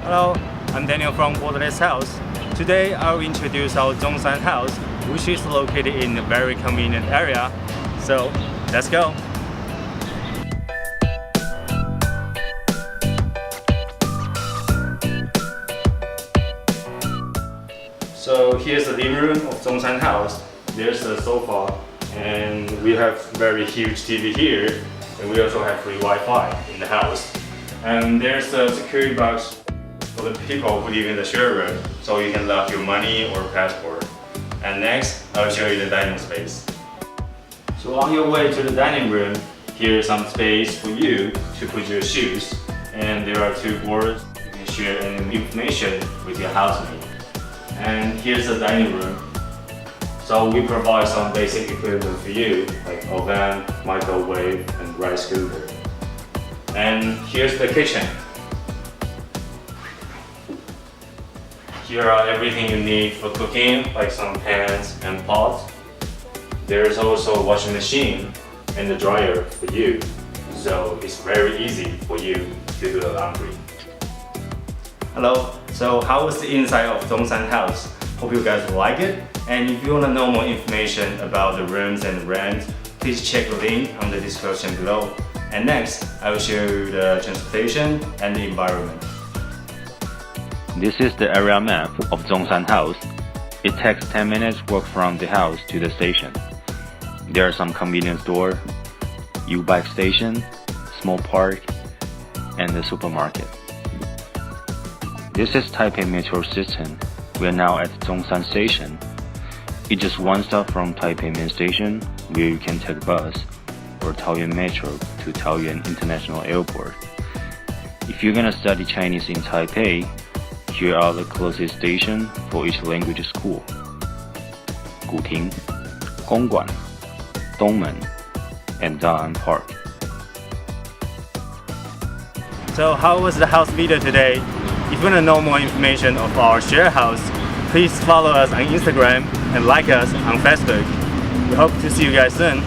Hello, I'm Daniel from Borderless House. Today I'll introduce our Zhongshan House, which is located in a very convenient area. So let's go. So here's the living room of Zhongshan House. There's a sofa, and we have very huge TV here, and we also have free Wi-Fi in the house. And there's a security box for the people who live in the share room, so you can lock your money or passport. And next, I'll show you the dining space. So on your way to the dining room, here's some space for you to put your shoes. And there are two boards. You can share any information with your housemate. And here's the dining room. So we provide some basic equipment for you, like oven, microwave, and rice cooker. And here's the kitchen. Here are everything you need for cooking, like some pans and pots. There's also a washing machine and a dryer for you, so it's very easy for you to do the laundry. Hello, so how was the inside of Zhongshan House? Hope you guys like it. And if you want to know more information about the rooms and rent, please check the link on the description below. And next, I will show you the transportation and the environment. This is the area map of Zhongshan House. It takes 10 minutes walk from the house to the station. There are some convenience store, U-bike station, small park, and the supermarket. This is Taipei metro system. We are now at Zhongshan Station. It's just one stop from Taipei main station, where you can take bus or Taoyuan metro to Taoyuan International Airport. If you're gonna study Chinese in Taipei, here are the closest stations for each language school: Guting, Gongguan, Dongmen, and Da'an Park. So how was the house video today? If you want to know more information of our share house, please follow us on Instagram and like us on Facebook. We hope to see you guys soon.